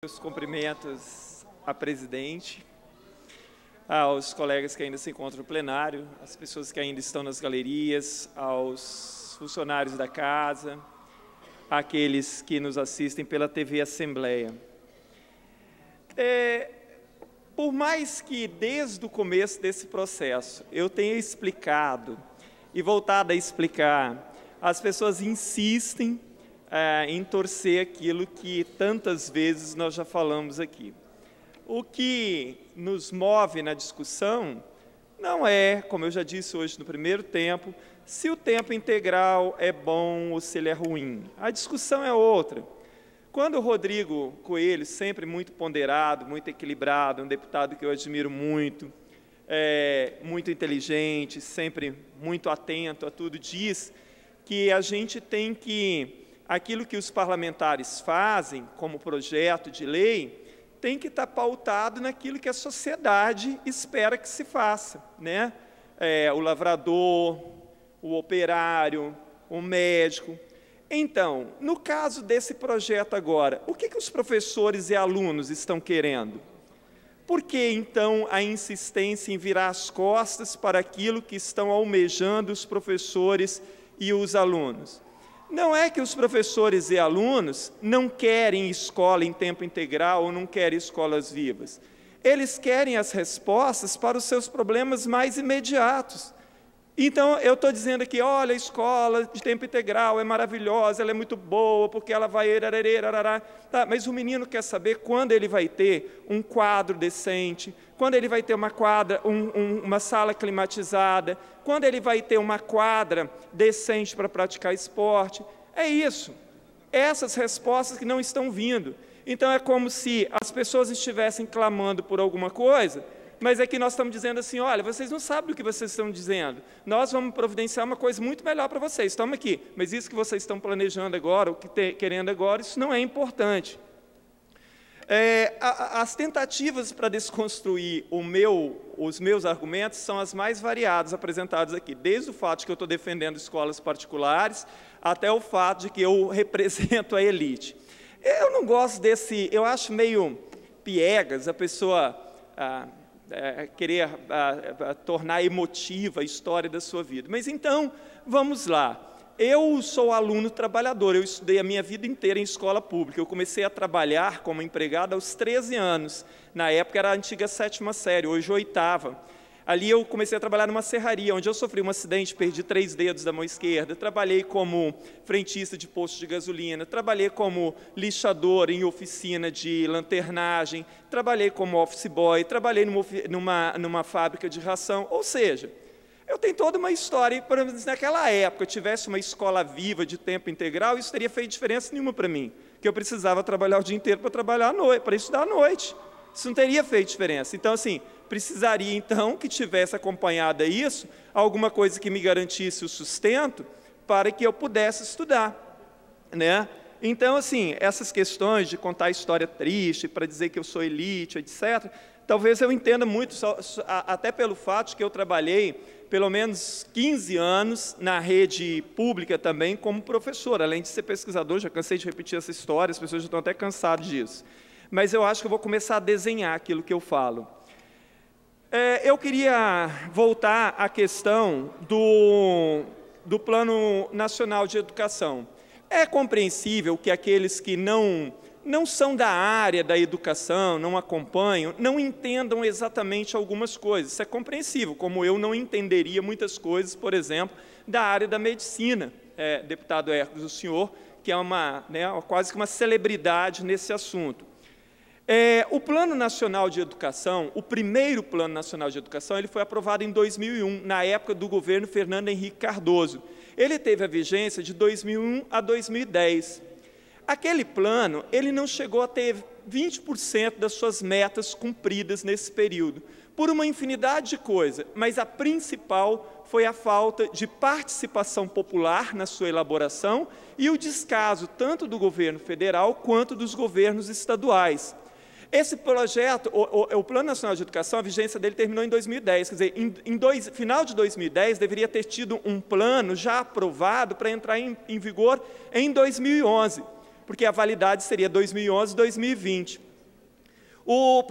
Meus cumprimentos à presidente, aos colegas que ainda se encontram no plenário, às pessoas que ainda estão nas galerias, aos funcionários da casa, àqueles que nos assistem pela TV Assembleia. Por mais que desde o começo desse processo eu tenha explicado e voltado a explicar, as pessoas insistem em torcer aquilo que tantas vezes nós já falamos aqui. O que nos move na discussão não é, como eu já disse hoje no primeiro tempo, se o tempo integral é bom ou se ele é ruim. A discussão é outra. Quando o Rodrigo Coelho, sempre muito ponderado, muito equilibrado, um deputado que eu admiro muito, muito inteligente, sempre muito atento a tudo, diz que a gente tem que aquilo que os parlamentares fazem como projeto de lei tem que estar pautado naquilo que a sociedade espera que se faça, né? O lavrador, o operário, o médico. Então, no caso desse projeto agora, o que os professores e alunos estão querendo? Por que, então, a insistência em virar as costas para aquilo que estão almejando os professores e os alunos? Não é que os professores e alunos não querem escola em tempo integral ou não querem escolas vivas. Eles querem as respostas para os seus problemas mais imediatos. Então, eu estou dizendo aqui, olha, a escola de tempo integral é maravilhosa, ela é muito boa, porque ela vai... Tá, mas o menino quer saber quando ele vai ter um quadro decente, quando ele vai ter uma quadra, uma sala climatizada, quando ele vai ter uma quadra decente para praticar esporte. É isso. Essas respostas que não estão vindo. Então, é como se as pessoas estivessem clamando por alguma coisa, mas é que nós estamos dizendo assim, olha, vocês não sabem o que vocês estão dizendo, nós vamos providenciar uma coisa muito melhor para vocês, toma aqui, mas isso que vocês estão planejando agora, o que querendo agora, isso não é importante. As tentativas para desconstruir os meus argumentos são as mais variadas apresentadas aqui, desde o fato de que eu estou defendendo escolas particulares, até o fato de que eu represento a elite. Eu não gosto desse, eu acho meio piegas a pessoa... querer tornar emotiva a história da sua vida. Mas então, vamos lá. Eu sou aluno trabalhador, eu estudei a minha vida inteira em escola pública. Eu comecei a trabalhar como empregado aos 13 anos. Na época era a antiga 7ª série, hoje 8ª. Ali eu comecei a trabalhar numa serraria, onde eu sofri um acidente, perdi 3 dedos da mão esquerda, trabalhei como frentista de posto de gasolina, trabalhei como lixador em oficina de lanternagem, trabalhei como office boy, trabalhei numa fábrica de ração, ou seja, eu tenho toda uma história, e se naquela época eu tivesse uma escola viva de tempo integral, isso teria feito diferença nenhuma para mim, porque eu precisava trabalhar o dia inteiro para trabalhar à noite, para estudar à noite. Isso não teria feito diferença. Então, assim, precisaria, então, que tivesse acompanhado a isso, alguma coisa que me garantisse o sustento para que eu pudesse estudar, né? Então, assim, essas questões de contar história triste, para dizer que eu sou elite, etc., talvez eu entenda muito, até pelo fato de que eu trabalhei pelo menos 15 anos na rede pública também como professor, além de ser pesquisador, já cansei de repetir essa história, as pessoas já estão até cansadas disso. Mas eu acho que eu vou começar a desenhar aquilo que eu falo. Eu queria voltar à questão do Plano Nacional de Educação. É compreensível que aqueles que não são da área da educação, não acompanham, não entendam exatamente algumas coisas. Isso é compreensível, como eu não entenderia muitas coisas, por exemplo, da área da medicina. Deputado Hércules, o senhor, que é quase que uma celebridade nesse assunto. O Plano Nacional de Educação, o primeiro Plano Nacional de Educação, ele foi aprovado em 2001, na época do governo Fernando Henrique Cardoso. Ele teve a vigência de 2001 a 2010. Aquele plano, ele não chegou a ter 20% das suas metas cumpridas nesse período, por uma infinidade de coisas, mas a principal foi a falta de participação popular na sua elaboração e o descaso tanto do governo federal quanto dos governos estaduais. Esse projeto, o Plano Nacional de Educação, a vigência dele terminou em 2010, quer dizer, final de 2010 deveria ter tido um plano já aprovado para entrar em vigor em 2011, porque a validade seria 2011 e 2020. O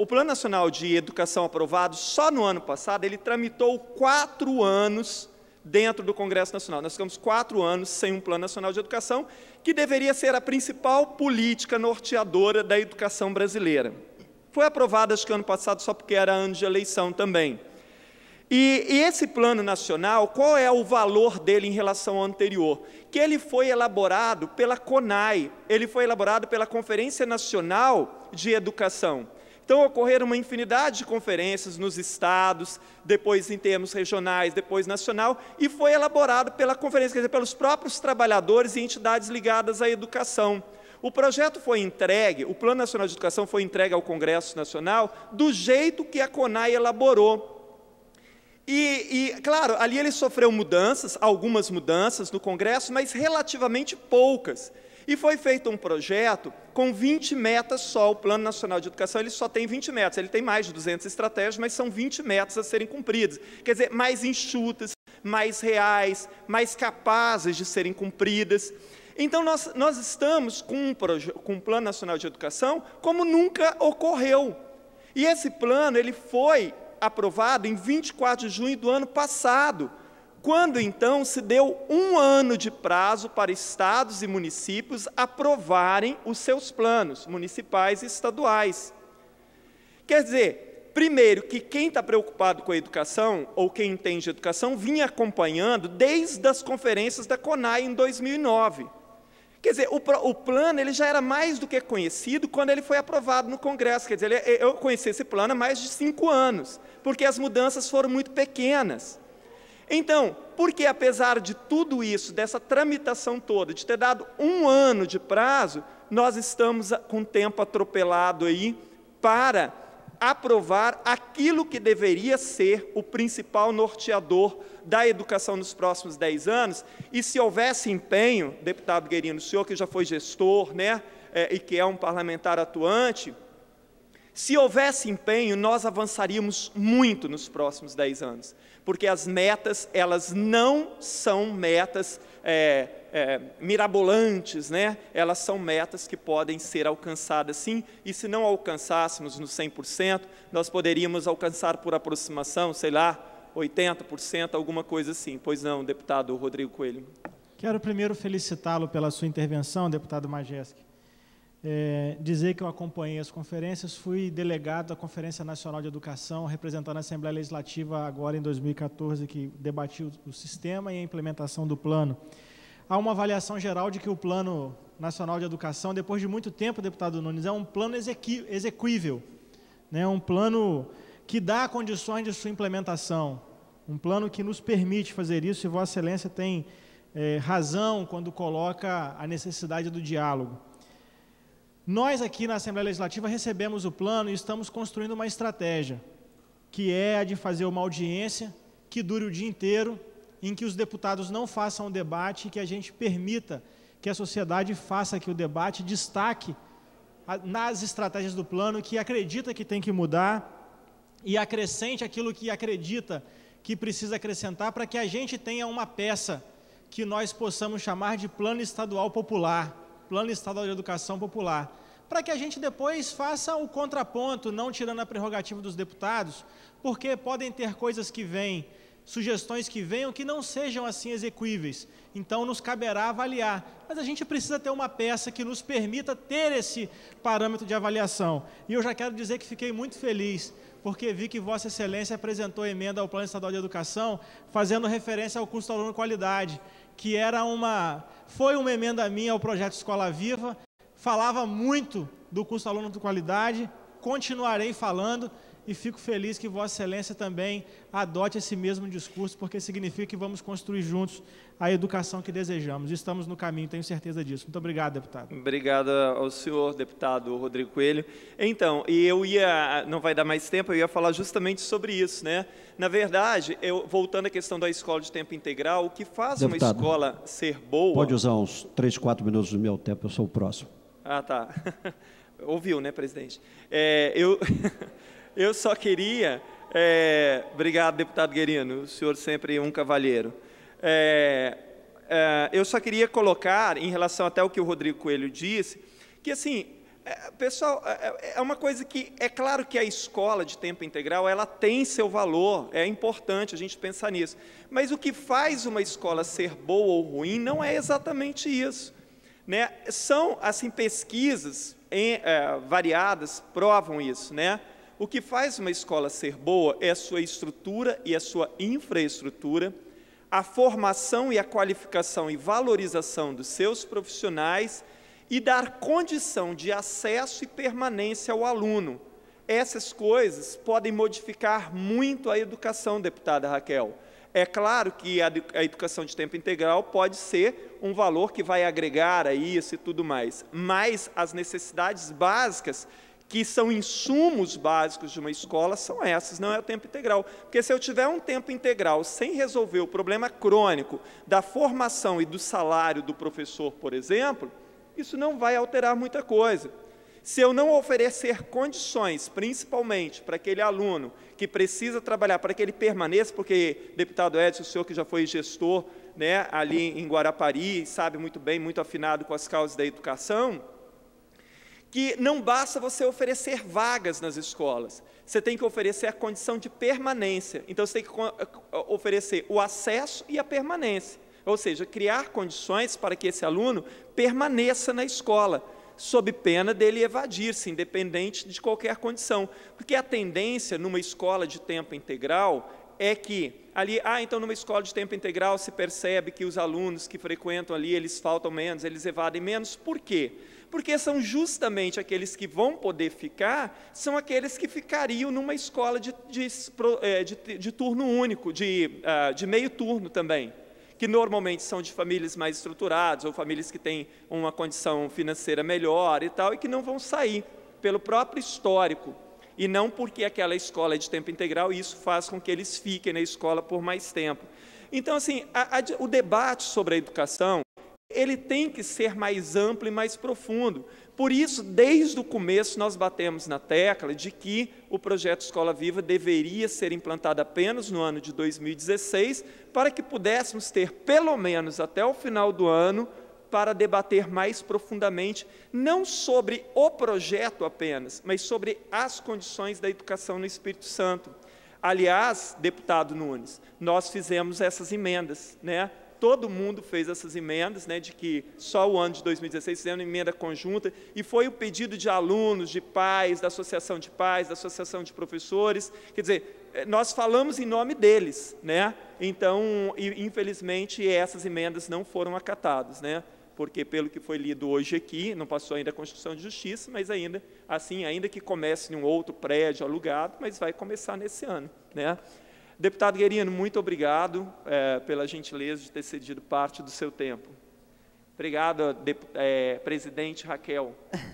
Plano Nacional de Educação aprovado só no ano passado, ele tramitou 4 anos dentro do Congresso Nacional. Nós ficamos 4 anos sem um Plano Nacional de Educação, que deveria ser a principal política norteadora da educação brasileira. Foi aprovado, acho que ano passado, só porque era ano de eleição também. E esse Plano Nacional, qual é o valor dele em relação ao anterior? Que ele foi elaborado pela CONAI, ele foi elaborado pela Conferência Nacional de Educação. Então, ocorreram uma infinidade de conferências nos estados, depois em termos regionais, depois nacional, e foi elaborado pela conferência, quer dizer, pelos próprios trabalhadores e entidades ligadas à educação. O projeto foi entregue, o Plano Nacional de Educação foi entregue ao Congresso Nacional do jeito que a CONAI elaborou. Claro, ali ele sofreu mudanças, algumas mudanças no Congresso, mas relativamente poucas. E foi feito um projeto com 20 metas só. O Plano Nacional de Educação ele só tem 20 metas, ele tem mais de 200 estratégias, mas são 20 metas a serem cumpridas. Quer dizer, mais enxutas, mais reais, mais capazes de serem cumpridas. Então, nós estamos com um Plano Nacional de Educação como nunca ocorreu. E esse plano ele foi aprovado em 24 de junho do ano passado, quando então se deu 1 ano de prazo para estados e municípios aprovarem os seus planos municipais e estaduais. Quer dizer, primeiro, que quem está preocupado com a educação, ou quem entende educação, vinha acompanhando desde as conferências da CONAI em 2009. Quer dizer, o plano ele já era mais do que conhecido quando ele foi aprovado no Congresso. Quer dizer, eu conheci esse plano há mais de 5 anos, porque as mudanças foram muito pequenas. Então, porque apesar de tudo isso, dessa tramitação toda, de ter dado 1 ano de prazo, nós estamos com o tempo atropelado aí para aprovar aquilo que deveria ser o principal norteador da educação nos próximos 10 anos, e se houvesse empenho, deputado Guerino, o senhor que já foi gestor, né, e que é um parlamentar atuante, se houvesse empenho, nós avançaríamos muito nos próximos 10 anos, porque as metas, elas não são metas mirabolantes, né? Elas são metas que podem ser alcançadas sim, e se não alcançássemos no 100%, nós poderíamos alcançar por aproximação, sei lá, 80%, alguma coisa assim. Pois não, deputado Rodrigo Coelho. Quero primeiro felicitá-lo pela sua intervenção, deputado Majewski. Dizer que eu acompanhei as conferências, fui delegado da Conferência Nacional de Educação, representando a Assembleia Legislativa agora em 2014, que debatiu o sistema e a implementação do plano. Há uma avaliação geral de que o Plano Nacional de Educação, depois de muito tempo, deputado Nunes, é um plano exequível, né? Um plano que dá condições de sua implementação, um plano que nos permite fazer isso, e Vossa Excelência tem razão quando coloca a necessidade do diálogo. Nós aqui na Assembleia Legislativa recebemos o plano e estamos construindo uma estratégia, que é a de fazer uma audiência que dure o dia inteiro, em que os deputados não façam o debate, e que a gente permita que a sociedade faça aqui o debate, destaque nas estratégias do plano que acredita que tem que mudar e acrescente aquilo que acredita que precisa acrescentar, para que a gente tenha uma peça que nós possamos chamar de Plano Estadual Popular, Plano Estadual de Educação Popular, para que a gente depois faça o contraponto, não tirando a prerrogativa dos deputados, porque podem ter coisas que vêm, sugestões que venham que não sejam assim execuíveis, então nos caberá avaliar, mas a gente precisa ter uma peça que nos permita ter esse parâmetro de avaliação. E eu já quero dizer que fiquei muito feliz, porque vi que Vossa Excelência apresentou emenda ao Plano Estadual de Educação, fazendo referência ao custo aluno qualidade, que foi uma emenda minha ao projeto Escola Viva, falava muito do custo aluno de qualidade, continuarei falando, e fico feliz que Vossa Excelência também adote esse mesmo discurso, porque significa que vamos construir juntos a educação que desejamos. Estamos no caminho, tenho certeza disso. Muito obrigado, deputado. Obrigado ao senhor, deputado Rodrigo Coelho. Então, não vai dar mais tempo, eu ia falar justamente sobre isso, né? Na verdade, voltando à questão da escola de tempo integral, o que faz deputado, uma escola ser boa... Pode usar uns 3, 4 minutos do meu tempo, eu sou o próximo. Ah, tá. Ouviu, né, presidente? Eu só queria... obrigado, deputado Guerino, o senhor sempre um cavalheiro. Eu só queria colocar, em relação até ao que o Rodrigo Coelho disse, que assim, Pessoal, é uma coisa que, é claro que a escola de tempo integral, ela tem seu valor, é importante a gente pensar nisso, mas o que faz uma escola ser boa ou ruim não é exatamente isso, né? São, assim, pesquisas variadas provam isso, né? O que faz uma escola ser boa é a sua estrutura e a sua infraestrutura, a formação e a qualificação e valorização dos seus profissionais e dar condição de acesso e permanência ao aluno. Essas coisas podem modificar muito a educação, deputada Raquel. É claro que a educação de tempo integral pode ser um valor que vai agregar a isso e tudo mais, mas as necessidades básicas, que são insumos básicos de uma escola, são essas, não é o tempo integral. Porque se eu tiver um tempo integral sem resolver o problema crônico da formação e do salário do professor, por exemplo, isso não vai alterar muita coisa. Se eu não oferecer condições, principalmente para aquele aluno que precisa trabalhar, para que ele permaneça, porque, deputado Edson, o senhor que já foi gestor, né, ali em Guarapari, sabe muito bem, muito afinado com as causas da educação, que não basta você oferecer vagas nas escolas, você tem que oferecer a condição de permanência. Então, você tem que oferecer o acesso e a permanência, ou seja, criar condições para que esse aluno permaneça na escola, sob pena dele evadir-se, independente de qualquer condição. Porque a tendência numa escola de tempo integral é que ali, então numa escola de tempo integral se percebe que os alunos que frequentam ali, eles faltam menos, eles evadem menos. Por quê? Porque são justamente aqueles que vão poder ficar, são aqueles que ficariam numa escola de turno único, de meio turno também, que normalmente são de famílias mais estruturadas, ou famílias que têm uma condição financeira melhor e tal, e que não vão sair pelo próprio histórico, e não porque aquela escola é de tempo integral, e isso faz com que eles fiquem na escola por mais tempo. Então, assim, o debate sobre a educação, ele tem que ser mais amplo e mais profundo. Por isso, desde o começo, nós batemos na tecla de que o projeto Escola Viva deveria ser implantado apenas no ano de 2016, para que pudéssemos ter, pelo menos até o final do ano, para debater mais profundamente, não sobre o projeto apenas, mas sobre as condições da educação no Espírito Santo. Aliás, deputado Nunes, nós fizemos essas emendas, né? Todo mundo fez essas emendas, né, de que só o ano de 2016 fizemos uma emenda conjunta, e foi o pedido de alunos, de pais, da associação de pais, da associação de professores, quer dizer, nós falamos em nome deles, né? Então, infelizmente, essas emendas não foram acatadas, né? Porque, pelo que foi lido hoje aqui, não passou ainda a Constituição de Justiça, mas ainda, assim, ainda que comece em um outro prédio alugado, mas vai começar nesse ano, né? Deputado Guerino, muito obrigado pela gentileza de ter cedido parte do seu tempo. Obrigado, presidente Raquel.